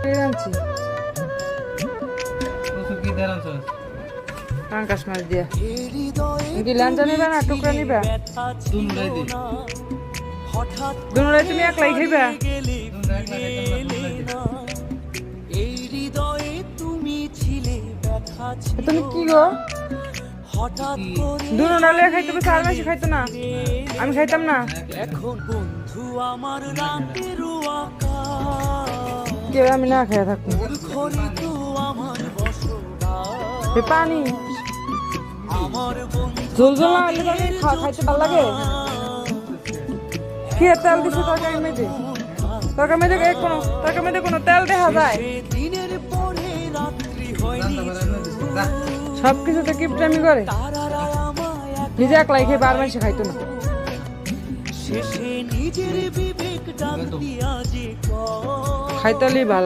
একটাই আনছি পাঙ্কাশ মাছ দিয়া কি লাঞ্চা নিবে না টুকরা নিবে দুনুরাই তুমি একলাই খাইবা তুমি কি গো দুনুরা লে খাইতে হবে আর বেশি খাইতো না আমি খাইতাম না এখন বন্ধু আমার রাতের কে আমি না খেয়ে থাকবো পানি ঝোল ঝোল না হলে খাইতে ভালো লাগে কি তেল দিছে তরকারি মেঝে তরকারি মেঝে কোনো তেল দেখা যায় সবকিছুতে কিপটামি করে নিজে একলাই খেয়ে বার মাসে খাইতো না খাইতালি ভালো